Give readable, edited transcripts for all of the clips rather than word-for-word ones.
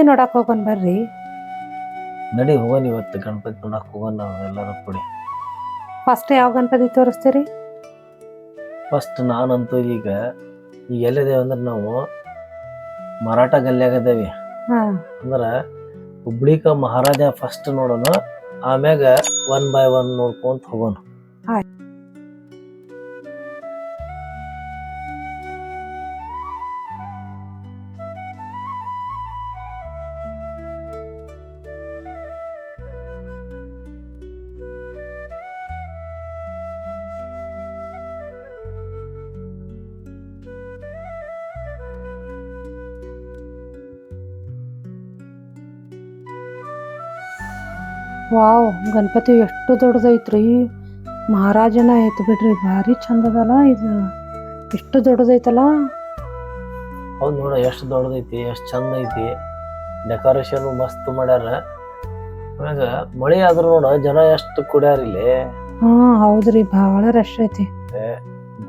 ನೋಡಕ್ ಹೋಗೋಣ ಬರ್ರಿ. ನಡಿ ಹೋಗೋಣ ಇವತ್ತು ಗಣಪತಿ ನೋಡಕ್ ಹೋಗೋಣ ನಾವು ಎಲ್ಲರೂ ಕೂಡಿ. ಫಸ್ಟ್ ಯಾವ ಗಣಪತಿ ತೋರಿಸ್ತೀರಿ? ಫಸ್ಟ್ ನಾನಂತೂ ಈಗ ಎಲ್ಲಿದ್ದೇವೆ ಅಂದ್ರೆ ನಾವು ಮರಾಠ ಗಲ್ಯಾಗದೇವಿ. ಅಂದ್ರೆ ಹುಬ್ಳಿಕ ಮಹಾರಾಜ ಫಸ್ಟ್ ನೋಡೋಣ, ಆಮ್ಯಾಗ 1 by 1 ನೋಡ್ಕೊಂತ ಹೋಗೋಣ. ವಾವ್, ಗಣಪತಿ ಎಷ್ಟು ದೊಡ್ಡದೈತ್ರಿ. ಮಹಾರಾಜನ ಐತ್ ಬಿಡ್ರಿ, ಭಾರಿ ಚಂದದಲ್ಲ ಇದು. ಎಷ್ಟು ದೊಡ್ಡದೈತಲ್ಲ. ಹೌದು ನೋಡ, ಎಷ್ಟು ದೊಡ್ಡದೈತಿ, ಎಷ್ಟು ಚಂದ ಐತಿ. ಡೆಕೋರೇಷನ್ ಮಸ್ತ್ ಮಾಡ್ಯಾರ. ಆಮ್ಯಾಗ ಮಳಿ ಆದ್ರೂ ನೋಡ ಜನ ಎಷ್ಟು ಕುಡ್ಯಾರ ಇಲ್ಲಿ. ಹೌದ್ರಿ, ಭಾಳ ರಶ್ ಐತಿ.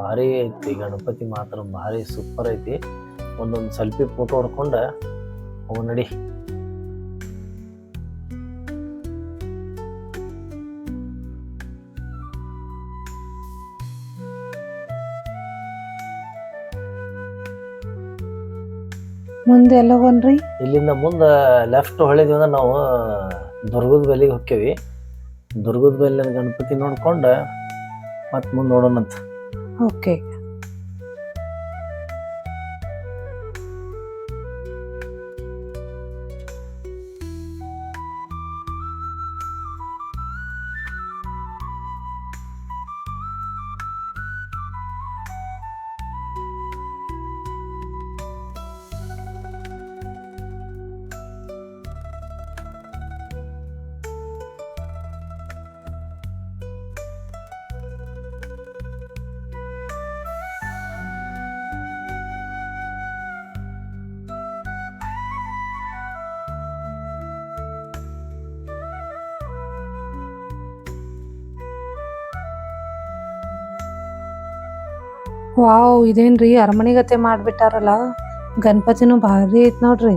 ಭಾರಿ ಐತಿ ಗಣಪತಿ, ಮಾತ್ರ ಭಾರಿ ಸೂಪರ್ ಐತಿ. ಒಂದೊಂದು ಸೆಲ್ಫಿ ಫೋಟೋ ಹೊಡ್ಕೊಂಡ ಅವು ನಡಿ. ಮುಂದೆ ಎಲ್ಲ ಹೋಗ್ರಿ. ಇಲ್ಲಿಂದ ಮುಂದೆ ಲೆಫ್ಟ್ ಹೊಳಿದ್ವಿ ಅಂದ್ರೆ ನಾವು ದುರ್ಗದ ಬೆಲ್ಲಿಗೆ ಹೋಕ್ಕೇವಿ. ದುರ್ಗದ ಬೆಲ್ಲಿನ ಗಣಪತಿ ನೋಡ್ಕೊಂಡು ಮತ್ತೆ ಮುಂದೆ ನೋಡೋಣಂತ. ಓಕೆ. ವಾವ್, ಇದೇನ್ರಿ ಅರಮನೆಗತೆ ಮಾಡ್ಬಿಟ್ಟಾರಲ್ಲ. ಗಣಪತಿನೂ ಭಾರಿ ಐತ್ ನೋಡ್ರಿ.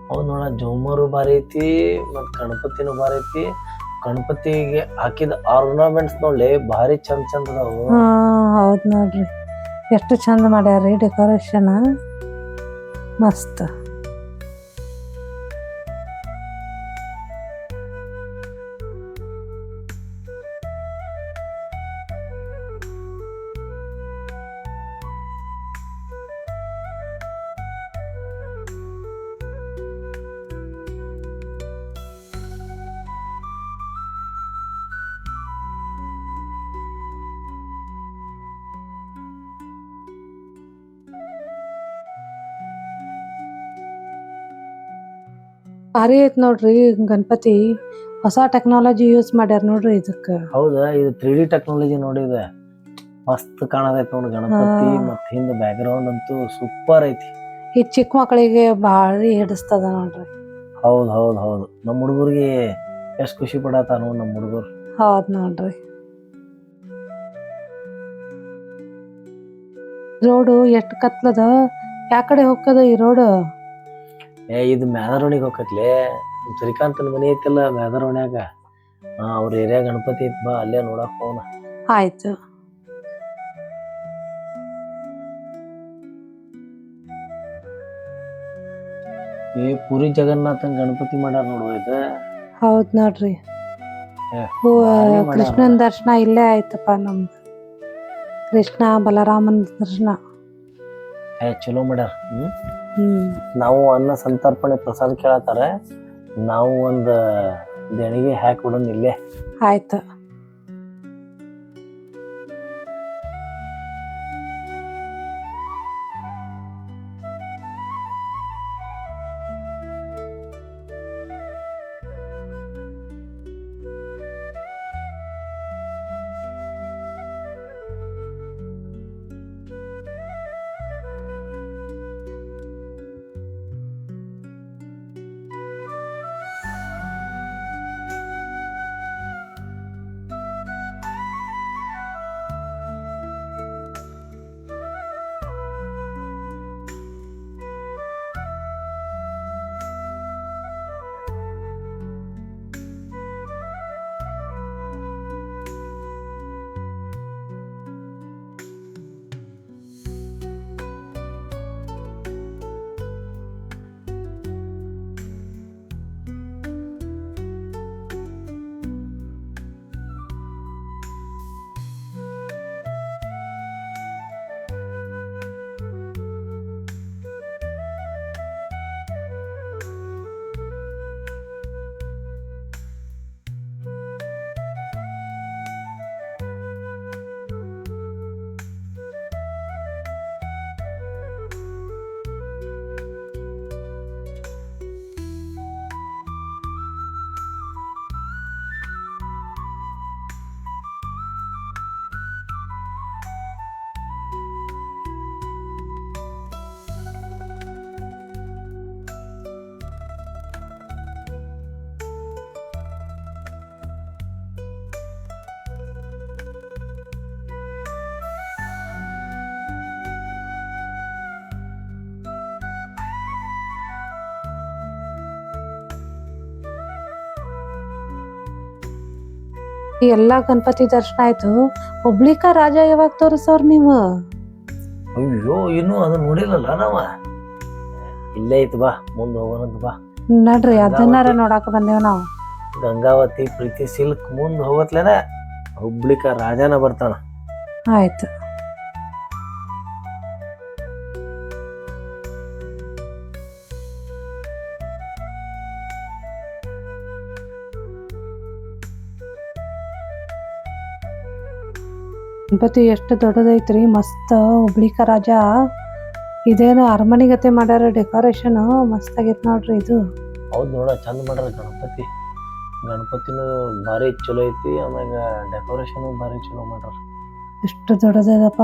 ಹೌದು ನೋಡ, ಜೋಮರು ಭಾರಿ ಐತಿ ಮತ್ತು ಗಣಪತಿನೂ ಭಾರಿ ಐತಿ. ಗಣಪತಿಗೆ ಹಾಕಿದ ಆರ್ನಮೆಂಟ್ಸ್ ನೋಡ್ಲಿ ಭಾರಿ ಚಂದ ಚಂದ ಅದಾವು. ಹೌದ್ ನೋಡ್ರಿ, ಎಷ್ಟು ಚಂದ ಮಾಡ್ಯಾರ್ರಿ ಡೆಕೋರೇಷನ್, ಮಸ್ತ್. ಭಾರಿ ಐತ್ ನೋಡ್ರಿ ಗಣಪತಿ. ಹೊಸ ಟೆಕ್ನಾಲಜಿ ಯೂಸ್ ಮಾಡ್ಯಾರ ನೋಡ್ರಿ ಇದಕ್ಕ. ಹೌದಾ, ಇದು 3D ಟೆಕ್ನಾಲಜಿ ನೋಡಿದೆ, ಮಸ್ತ್ ಕಾಣದೈತಿ ನೋಡಿ ಗಣಪತಿ. ಮತ್ತೆ ಹಿಂದ ಬ್ಯಾಕ್ ಗ್ರೌಂಡ್ ಅಂತೂ ಸೂಪರ್ ಐತಿ. ಈ ಚಿಕ್ಕ ಮಕ್ಕಳಿಗೆ ಭಾರಿ ಹಿಡಿಸ್ತದ ನೋಡ್ರಿ. ಹೌದ್ ಹೌದ್ ಹೌದು, ನಮ್ಮ ಹುಡುಗರಿಗೆ ಎಷ್ಟು ಖುಷಿ ಪಡತಾರ ನೋಡಿ ನಮ್ಮ ಹುಡುಗರು. ಹೌದ್ ನೋಡ್ರಿ. ರೋಡು ಎಷ್ಟು ಕತ್ಲದ, ಯಾ ಕಡೆ ಹೋಗ್ತದ ಈ ರೋಡ್? ಇದು ಮ್ಯಾದರೋಣಿಗೆ ಹೋಗತ್ಲೆ. ಶ್ರೀಕಾಂತನ ಮನೆ ಐತಲ್ಲ ಮ್ಯಾದರೋಣ್ಯಾಗ, ಅವ್ರ ಏರಿಯಾ ಗಣಪತಿ ಐತ್, ಬಾ ಅಲ್ಲೇ ನೋಡಕ್ ಹೋಗೋಣ. ಆಯ್ತು. ಪುರಿ ಜಗನ್ನಾಥನ್ ಗಣಪತಿ ಮಾಡ್ಯಾರ ನೋಡುವ ಇದು. ಹೌದ್ ನೋಡ್ರಿ, ಕೃಷ್ಣನ್ ದರ್ಶನ ಇಲ್ಲೇ ಆಯ್ತಪ್ಪ ನಮ್ದು. ಕೃಷ್ಣ ಬಲರಾಮನ್ ದರ್ಶನ ಚಲೋ ಮಾಡ್ಯಾರ. ನಾವು ಅನ್ನ ಸಂತರ್ಪಣೆ ಪ್ರಸಾದ ಕೇಳತ್ತಾರ, ನಾವು ಒಂದು ದೇಣಿಗೆ ಹಾಕಿ ಬಿಡೋಣ ಇಲ್ಲೇ. ಆಯ್ತು. ಈ ಎಲ್ಲಾ ಗಣಪತಿ ದರ್ಶನ ಆಯ್ತು. ಹುಬ್ಳಿಕ ರಾಜ ಯಾವಾಗ ತೋರಿಸೋರ್ ನೀವು? ಅಯ್ಯೋ ಇನ್ನು ಅದನ್ನ ನೋಡಿಲ್ಲಲ್ಲ ನಾವ. ಇಲ್ಲೇ ಐತಿ ಬಾ, ಮುಂದೆ ಹೋಗೋಣಂತ ಬಾ. ನಡ್ರಿ ಅದನ್ನಾರ ನೋಡಾಕ ಬಂದೇವ್ ನಾವು. ಗಂಗಾವತಿ ಪ್ರೀತಿ ಸಿಲ್ಕ್ ಮುಂದೆ ಹೋಗತ್ಲೇನ ಹುಬ್ಳಿಕ ರಾಜನ ಬರ್ತಾನ. ಆಯ್ತು. ಗಣಪತಿ ಎಷ್ಟು ದೊಡ್ಡದೈತ್ರಿ, ಮಸ್ತ್. ಹುಬ್ಳಿಕ ರಾಜ ಇದೇನು ಅರಮನೆ ಗತೆ ಮಾಡ್ಯಾರ, ಡೆಕೋರೇಷನ್ ಮಸ್ತ್ ಆಗೈತ್ ನೋಡ್ರಿ ಇದು. ಹೌದ್ ನೋಡ, ಚಂದ ಮಾಡ್ಯಾರ ಗಣಪತಿ. ಗಣಪತಿನೂ ಭಾರಿ ಚಲೋ ಐತಿ, ಆಮ್ಯಾಗ ಡೆಕೋರೇಷನ್ ಭಾರಿ ಚಲೋ ಮಾಡ್ಯಾರ. ಎಷ್ಟು ದೊಡ್ಡದಪ್ಪ.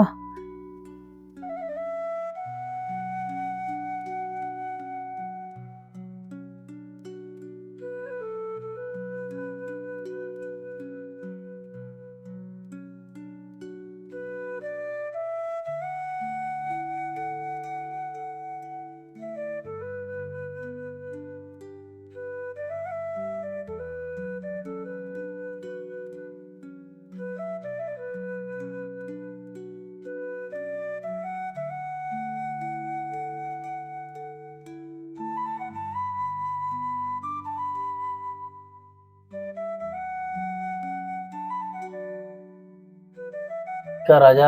ರಾಜ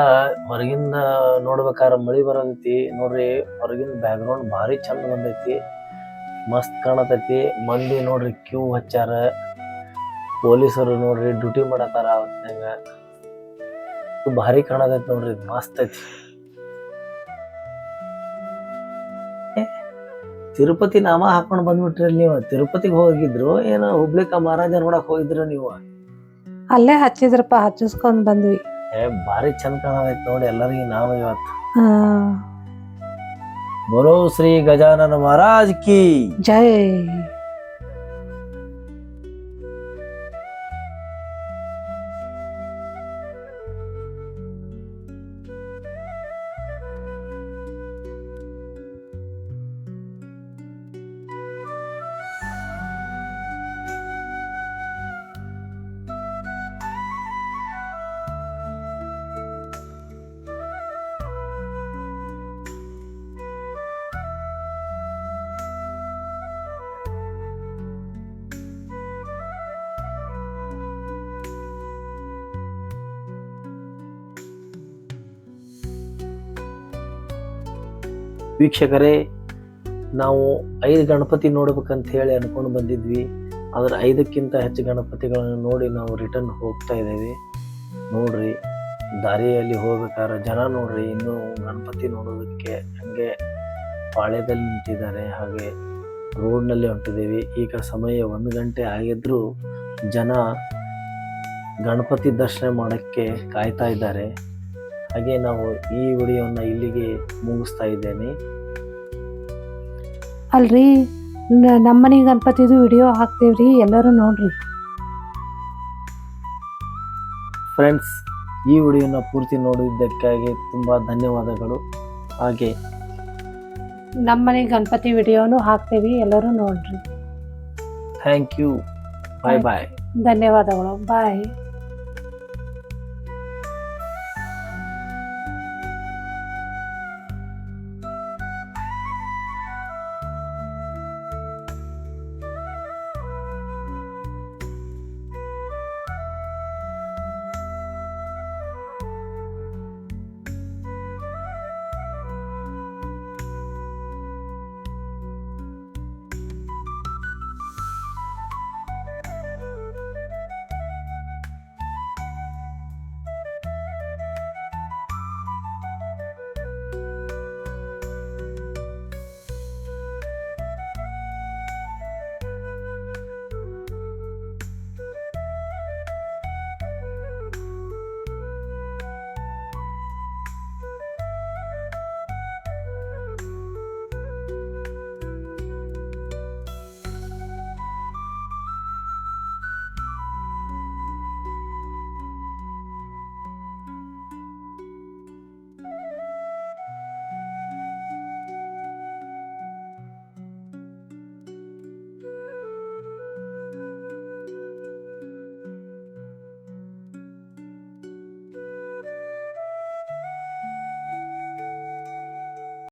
ಹೊರಗಿಂದ ನೋಡ್ಬೇಕಾರ ಮಳಿ ಬರತೈತಿ ನೋಡ್ರಿ. ಹೊರಗಿನ ಬ್ಯಾಕ್ ಗ್ರೌಂಡ್ ಭಾರಿ ಚಂದ ಬಂದೈತಿ, ಮಸ್ತ್ ಕಾಣತೈತಿ. ಮಂದಿ ನೋಡ್ರಿ ಕ್ಯೂ ಹಚ್ಚಾರ, ಪೊಲೀಸರು ನೋಡ್ರಿ ಡ್ಯೂಟಿ ಮಾಡತಾರ. ಅವತ್ನಾಗ ಭಾರಿ ಕಾಣತೈತಿ ನೋಡ್ರಿ, ಮಸ್ತ್ ಐತಿ. ತಿರುಪತಿ ನಾಮ ಹಾಕೊಂಡ್ ಬಂದ್ಬಿಟ್ರಿ ನೀವು. ತಿರುಪತಿಗೆ ಹೋಗಿದ್ರು ಏನೋ ಹುಬ್ಳಿಕ ಮಹಾರಾಜ ನೋಡಕ್ ಹೋಗಿದ್ರು ನೀವು? ಅಲ್ಲೇ ಹಚ್ಚಿದ್ರಪ್ಪ, ಹಚ್ಚಿಸ್ಕೊಂಡ್ ಬಂದ್ವಿ. ಭಾರಿ ಚಂದ ಕಾಣತೈತಿ ನೋಡಿ ಎಲ್ಲರಿಗೂ. ನಾವು ಇವತ್ತು ಹಾ, बोलो श्री गजानन महाराज की ಜೈ. ವೀಕ್ಷಕರೇ, ನಾವು 5 ಗಣಪತಿ ನೋಡ್ಬೇಕಂತ ಹೇಳಿ ಅನ್ಕೊಂಡು ಬಂದಿದ್ವಿ. ಆದ್ರೆ 5ಕ್ಕಿಂತ ಹೆಚ್ಚು ಗಣಪತಿಗಳನ್ನು ನೋಡಿ ನಾವು ರಿಟರ್ನ್ ಹೋಗ್ತಾ ಇದ್ದೇವೆ. ನೋಡ್ರಿ, ದಾರಿಯಲ್ಲಿ ಹೋಗ್ಬೇಕಾದ್ರೆ ಜನ ನೋಡ್ರಿ ಇನ್ನೂ ಗಣಪತಿ ನೋಡೋದಕ್ಕೆ ಹಂಗೆ ಪಾಳ್ಯದಲ್ಲಿ ನಿಂತಿದ್ದಾರೆ. ಹಾಗೆ ರೋಡ್ನಲ್ಲಿ ಹೊಂಟಿದ್ದೀವಿ. ಈಗ ಸಮಯ 1 ಗಂಟೆ ಆಗಿದ್ರೂ ಜನ ಗಣಪತಿ ದರ್ಶನ ಮಾಡೋಕ್ಕೆ ಕಾಯ್ತಾ ಇದ್ದಾರೆ. ಹಾಗೆ ನಾವು ಈ ವಿಡಿಯೋನ ಇಲ್ಲಿಗೆ ಮುಗಿಸ್ತಾ ಇದ್ದೇನೆ. ಅಲ್ರಿ, ನಮ್ಮನೆ ಗಣಪತಿದು ವಿಡಿಯೋ ಹಾಕ್ತೇವ್ರಿ, ಎಲ್ಲರೂ ನೋಡ್ರಿ. ಫ್ರೆಂಡ್ಸ್, ಈ ವಿಡಿಯೋನ ಪೂರ್ತಿ ನೋಡಿದ್ದಕ್ಕಾಗಿ ತುಂಬ ಧನ್ಯವಾದಗಳು. ಹಾಗೆ ನಮ್ಮನೆ ಗಣಪತಿ ವಿಡಿಯೋನು ಹಾಕ್ತೇವಿ, ಎಲ್ಲರೂ ನೋಡ್ರಿ. Thank you. Bye bye. ಧನ್ಯವಾದಗಳು. ಬಾಯ್.